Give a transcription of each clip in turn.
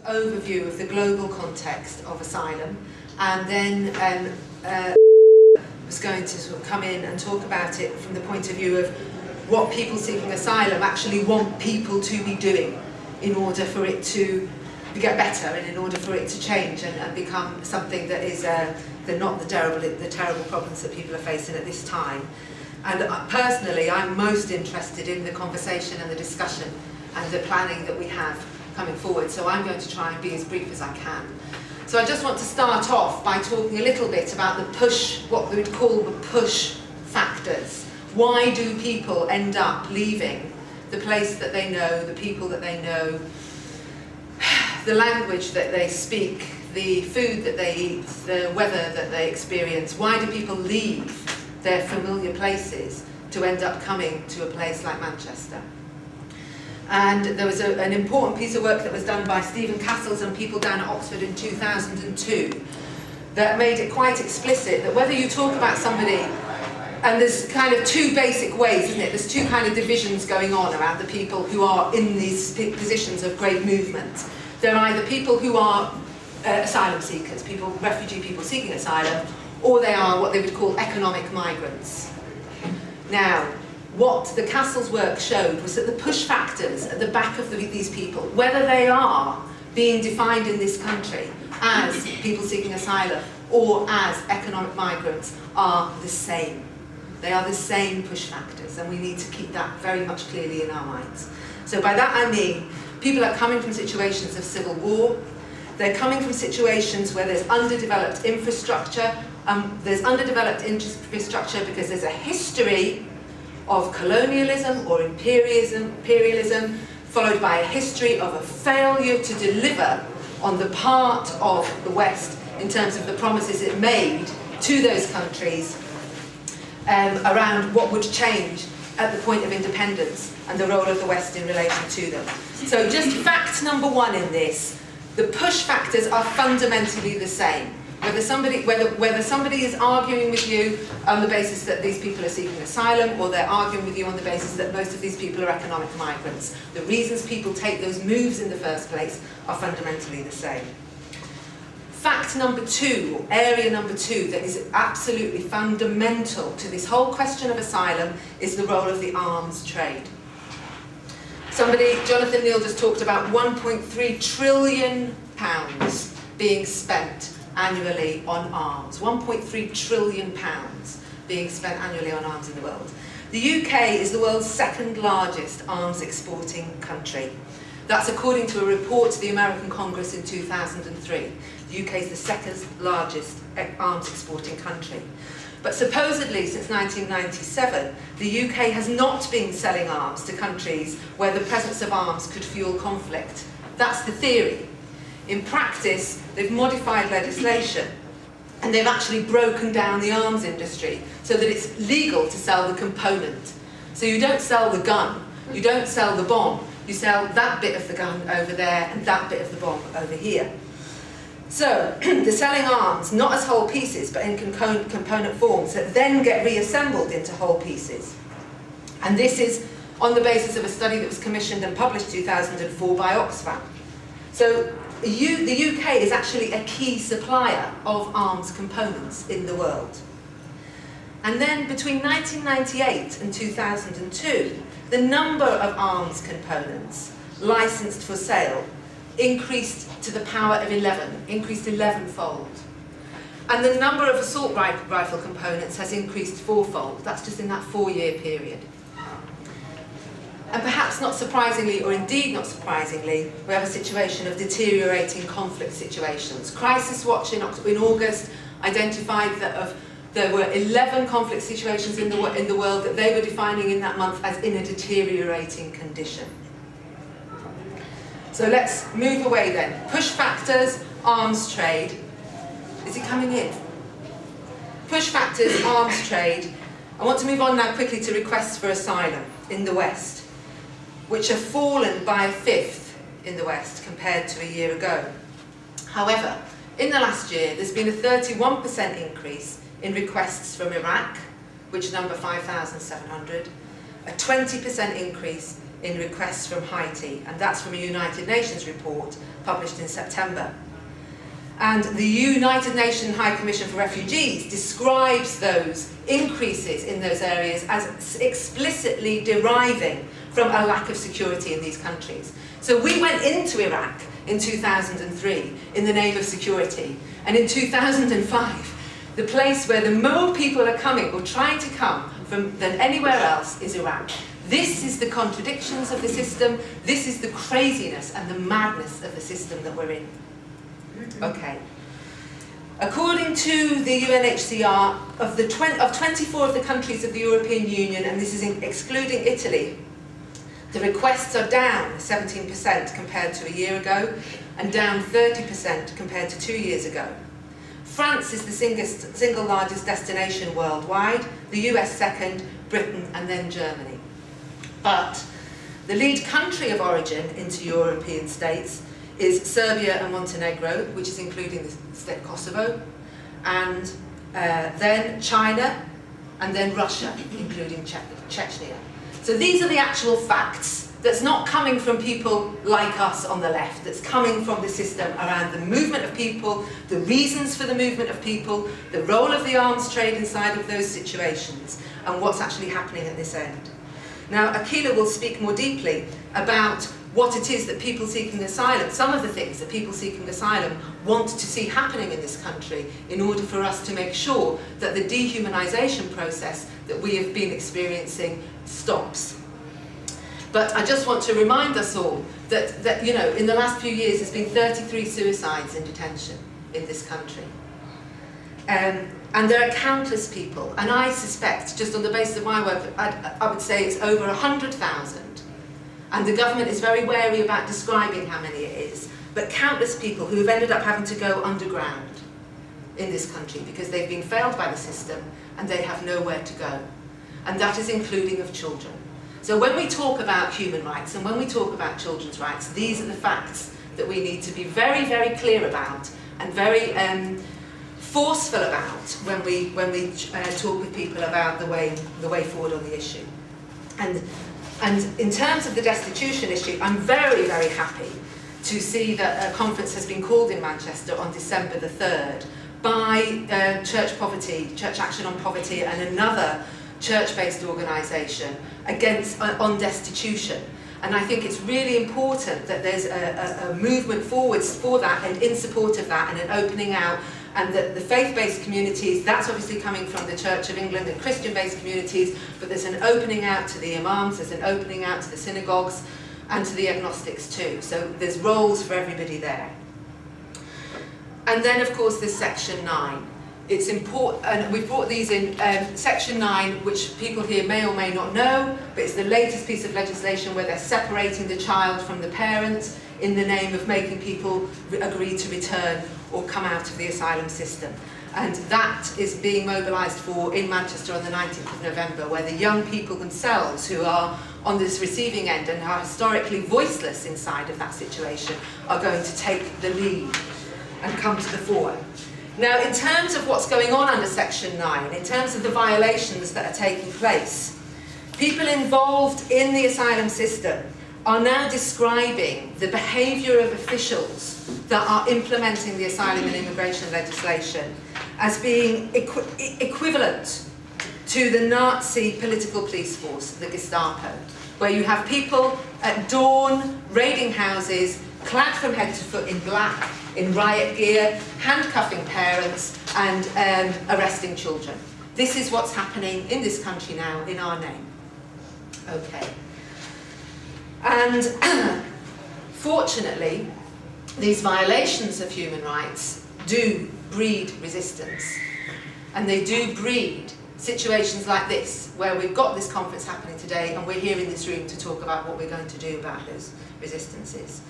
overview of the global context of asylum, and then was going to sort of come in and talk about it from the point of view of what people seeking asylum actually want people to be doing in order for it to get better and in order for it to change and become something that is not the terrible problems that people are facing at this time. And personally, I'm most interested in the conversation and the discussion and the planning that we have coming forward, so I'm going to try and be as brief as I can. So I just want to start off by talking a little bit about the push, what we would call the push factors. Why do people end up leaving the place that they know, the people that they know, the language that they speak, the food that they eat, the weather that they experience? Why do people leave their familiar places to end up coming to a place like Manchester? And there was an important piece of work that was done by Stephen Castles and people down at Oxford in 2002 that made it quite explicit that whether you talk about somebody, and there's kind of two basic ways, isn't it? There's two kind of divisions going on around the people who are in these positions of great movement. They're either people who are asylum seekers, refugee people seeking asylum, or they are what they would call economic migrants. Now, what the Castles work showed was that the push factors at the back of these people, whether they are being defined in this country as people seeking asylum or as economic migrants, are the same. They are the same push factors, and we need to keep that very much clearly in our minds. So by that I mean, people are coming from situations of civil war, they're coming from situations where there's underdeveloped infrastructure. There's underdeveloped infrastructure because there's a history of colonialism or imperialism, followed by a history of a failure to deliver on the part of the West in terms of the promises it made to those countries around what would change at the point of independence and the role of the West in relation to them. So just fact number one in this, the push factors are fundamentally the same. Whether somebody is arguing with you on the basis that these people are seeking asylum, or they're arguing with you on the basis that most of these people are economic migrants, the reasons people take those moves in the first place are fundamentally the same. Fact number two, or area number two, that is absolutely fundamental to this whole question of asylum is the role of the arms trade. Jonathan Neal just talked about £1.3 trillion being spent annually on arms. £1.3 trillion being spent annually on arms in the world. The UK is the world's second largest arms exporting country. That's according to a report to the American Congress in 2003. The UK is the second largest arms exporting country. But supposedly since 1997, the UK has not been selling arms to countries where the presence of arms could fuel conflict. That's the theory. In practice, they've modified legislation and they've actually broken down the arms industry so that it's legal to sell the component. So you don't sell the gun, you don't sell the bomb, you sell that bit of the gun over there and that bit of the bomb over here. So they're selling arms not as whole pieces but in component forms that then get reassembled into whole pieces. And this is on the basis of a study that was commissioned and published in 2004 by Oxfam. So the UK is actually a key supplier of arms components in the world. And then between 1998 and 2002, the number of arms components licensed for sale increased to the power of 11, increased 11-fold. And the number of assault rifle components has increased 4-fold. That's just in that 4-year period. And perhaps not surprisingly, or indeed not surprisingly, we have a situation of deteriorating conflict situations. Crisis Watch in August identified that there were 11 conflict situations in the world that they were defining in that month as in a deteriorating condition. So let's move away then. Push factors, arms trade. Is it coming in? Push factors, arms trade. I want to move on now quickly to requests for asylum in the West, which have fallen by a fifth in the West compared to a year ago. However, in the last year, there's been a 31% increase in requests from Iraq, which number 5,700, a 20% increase in requests from Haiti, and that's from a United Nations report published in September. And the United Nations High Commission for Refugees describes those increases in those areas as explicitly deriving from a lack of security in these countries. So we went into Iraq in 2003 in the name of security, and in 2005 the place where the more people are coming or trying to come from than anywhere else is Iraq. This is the contradictions of the system, this is the craziness and the madness of the system that we're in. Okay. According to the UNHCR, of 24 of the countries of the European Union, and this is excluding Italy, the requests are down 17% compared to a year ago, and down 30% compared to 2 years ago. France is the single largest destination worldwide, the US second, Britain, and then Germany. But the lead country of origin into European states is Serbia and Montenegro, which is including the state Kosovo, and then China, and then Russia, including Chechnya. So these are the actual facts. That's not coming from people like us on the left, that's coming from the system around the movement of people, the reasons for the movement of people, the role of the arms trade inside of those situations, and what's actually happening at this end. Now, Akila will speak more deeply about what it is that people seeking asylum, some of the things that people seeking asylum want to see happening in this country in order for us to make sure that the dehumanisation process that we have been experiencing stops. But I just want to remind us all that you know, in the last few years there's been 33 suicides in detention in this country. And there are countless people, and I suspect, just on the basis of my work, I would say it's over 100,000. And the government is very wary about describing how many it is, but countless people who have ended up having to go underground in this country because they've been failed by the system and they have nowhere to go. And that is including of children. So when we talk about human rights and when we talk about children's rights, these are the facts that we need to be very, very clear about and very forceful about when we talk with people about the way forward on the issue. And in terms of the destitution issue, I'm very, very happy to see that a conference has been called in Manchester on December the 3rd by Church Action on Poverty and another church-based organisation on destitution. And I think it's really important that there's a movement forwards for that and in support of that and an opening out, and that the faith-based communities, that's obviously coming from the Church of England and Christian-based communities, but there's an opening out to the imams, there's an opening out to the synagogues and to the agnostics too. So there's roles for everybody there. And then of course there's Section 9. It's important, and we've brought these in, Section 9, which people here may or may not know, but it's the latest piece of legislation where they're separating the child from the parent in the name of making people agree to return or come out of the asylum system. And that is being mobilised for in Manchester on the 19th of November, where the young people themselves who are on this receiving end and are historically voiceless inside of that situation are going to take the lead and come to the fore. Now, in terms of what's going on under Section 9, in terms of the violations that are taking place, people involved in the asylum system are now describing the behaviour of officials that are implementing the asylum and immigration legislation as being equivalent to the Nazi political police force, the Gestapo, where you have people at dawn raiding houses, clad from head to foot in black, in riot gear, handcuffing parents and arresting children. This is what's happening in this country now in our name. Okay. And fortunately, these violations of human rights do breed resistance. And they do breed situations like this, where we've got this conference happening today and we're here in this room to talk about what we're going to do about those resistances.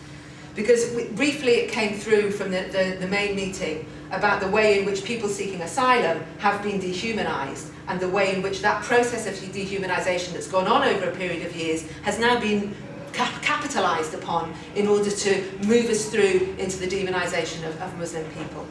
Because briefly it came through from the main meeting about the way in which people seeking asylum have been dehumanised, and the way in which that process of dehumanisation that's gone on over a period of years has now been capitalised upon in order to move us through into the demonisation of Muslim people.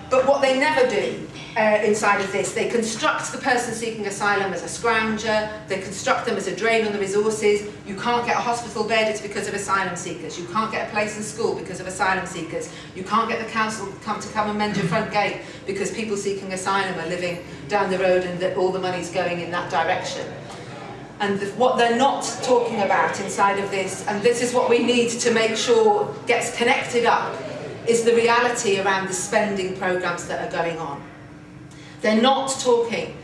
But what they never do inside of this, they construct the person seeking asylum as a scrounger, they construct them as a drain on the resources. You can't get a hospital bed, it's because of asylum seekers. You can't get a place in school because of asylum seekers. You can't get the council to come and mend your front gate because people seeking asylum are living down the road and that all the money's going in that direction. And what they're not talking about inside of this, and this is what we need to make sure gets connected up, is the reality around the spending programs that are going on. They're not talking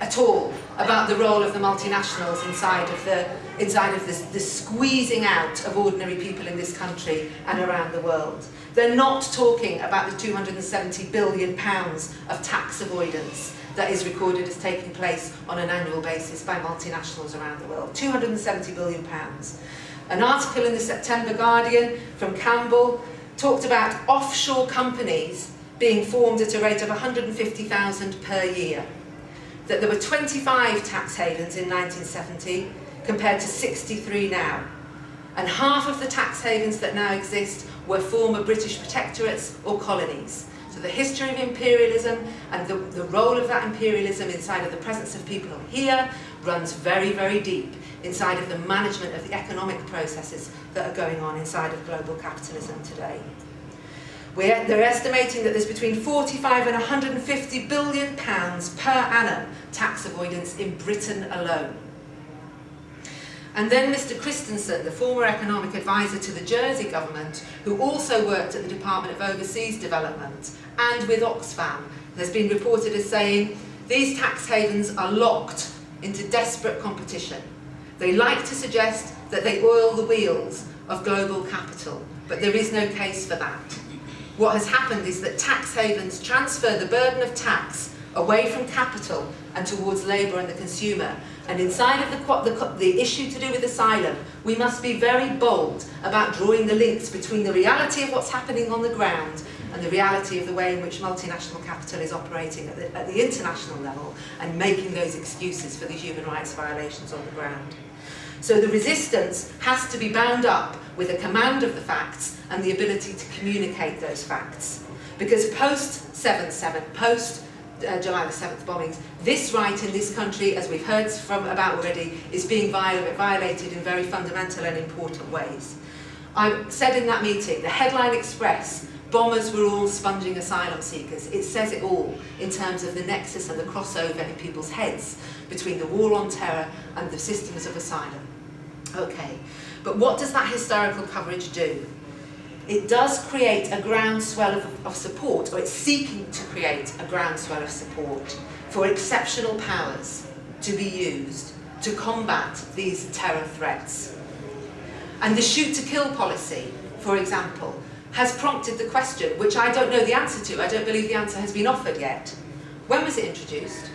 at all about the role of the multinationals inside of the squeezing out of ordinary people in this country and around the world. They're not talking about the £270 billion of tax avoidance that is recorded as taking place on an annual basis by multinationals around the world. £270 billion. An article in the September Guardian from Campbell talked about offshore companies being formed at a rate of 150,000 per year. That there were 25 tax havens in 1970 compared to 63 now. And half of the tax havens that now exist were former British protectorates or colonies. So the history of imperialism and the role of that imperialism inside of the presence of people here runs very, very deep inside of the management of the economic processes that are going on inside of global capitalism today. They're estimating that there's between 45 and 150 billion pounds per annum tax avoidance in Britain alone. And then Mr. Christensen, the former economic advisor to the Jersey government, who also worked at the Department of Overseas Development and with Oxfam, has been reported as saying these tax havens are locked into desperate competition. They like to suggest that they oil the wheels of global capital, but there is no case for that. What has happened is that tax havens transfer the burden of tax away from capital and towards labour and the consumer. And inside of the issue to do with asylum, we must be very bold about drawing the links between the reality of what's happening on the ground and the reality of the way in which multinational capital is operating at the international level and making those excuses for the human rights violations on the ground. So the resistance has to be bound up with a command of the facts and the ability to communicate those facts. Because post 7/7, post July the 7th bombings, this right in this country, as we've heard about already, is being violated in very fundamental and important ways. I said in that meeting, the headline express, bombers were all sponging asylum seekers. It says it all in terms of the nexus and the crossover in people's heads between the war on terror and the systems of asylum. Okay, but what does that historical coverage do? It does create a groundswell of support, or it's seeking to create a groundswell of support for exceptional powers to be used to combat these terror threats. And the shoot-to-kill policy, for example, has prompted the question, which I don't know the answer to. I don't believe the answer has been offered yet. When was it introduced?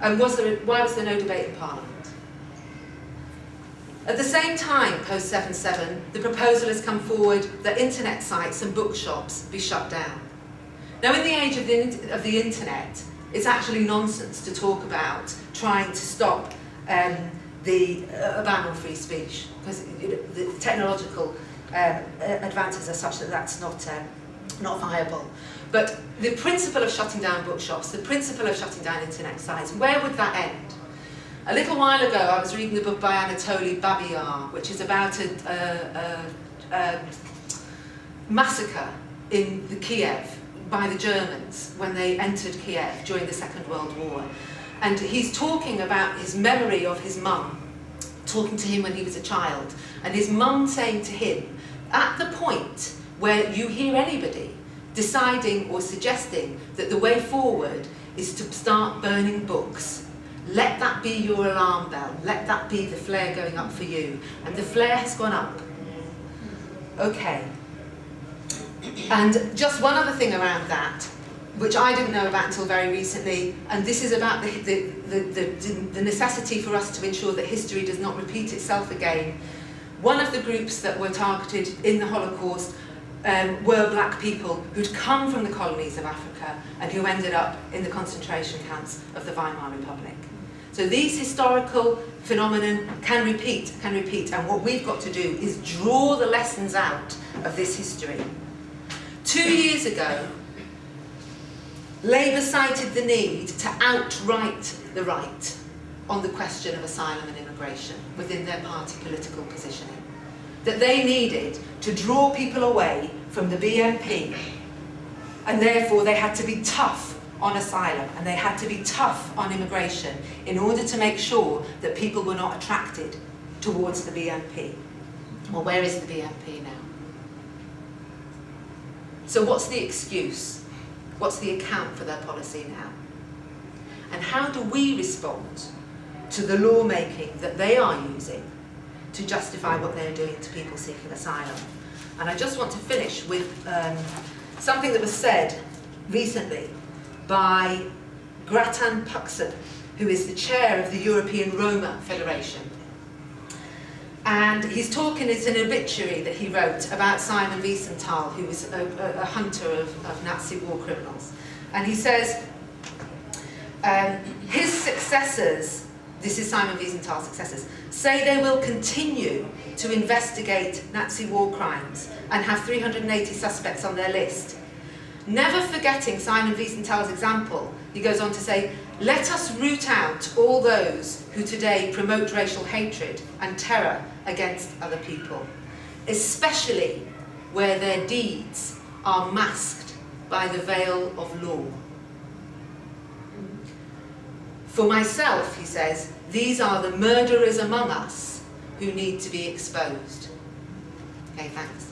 And why was there no debate in Parliament? At the same time, post 7/7, the proposal has come forward that internet sites and bookshops be shut down. Now, in the age of the internet, it's actually nonsense to talk about trying to stop the ban on free speech, because the technological advances are such that that's not viable. But the principle of shutting down bookshops, the principle of shutting down internet sites, where would that end? A little while ago, I was reading the book by Anatoly Babiar, which is about a massacre in the Kiev by the Germans when they entered Kiev during the Second World War. And he's talking about his memory of his mum, talking to him when he was a child, and his mum saying to him, at the point where you hear anybody deciding or suggesting that the way forward is to start burning books, let that be your alarm bell, let that be the flare going up for you. And the flare has gone up. Okay. And just one other thing around that, which I didn't know about until very recently, and this is about the necessity for us to ensure that history does not repeat itself again. One of the groups that were targeted in the Holocaust were black people who'd come from the colonies of Africa and who ended up in the concentration camps of the Weimar Republic. So these historical phenomenon can repeat, and what we've got to do is draw the lessons out of this history. 2 years ago, Labour cited the need to outright the right on the question of asylum and immigration within their party political positioning. That they needed to draw people away from the BNP, and therefore they had to be tough on asylum and they had to be tough on immigration in order to make sure that people were not attracted towards the BNP. Well, where is the BNP now? So what's the excuse? What's the account for their policy now? And how do we respond to the lawmaking that they are using to justify what they're doing to people seeking asylum? And I just want to finish with something that was said recently by Gratan Puxon, who is the chair of the European Roma Federation. And he's talking, it's an obituary that he wrote about Simon Wiesenthal, who was a hunter of Nazi war criminals. And he says, his successors, this is Simon Wiesenthal's successors, say they will continue to investigate Nazi war crimes and have 380 suspects on their list. Never forgetting Simon Wiesenthal's example, he goes on to say, let us root out all those who today promote racial hatred and terror against other people, especially where their deeds are masked by the veil of law. For myself, he says, these are the murderers among us who need to be exposed. Okay, thanks.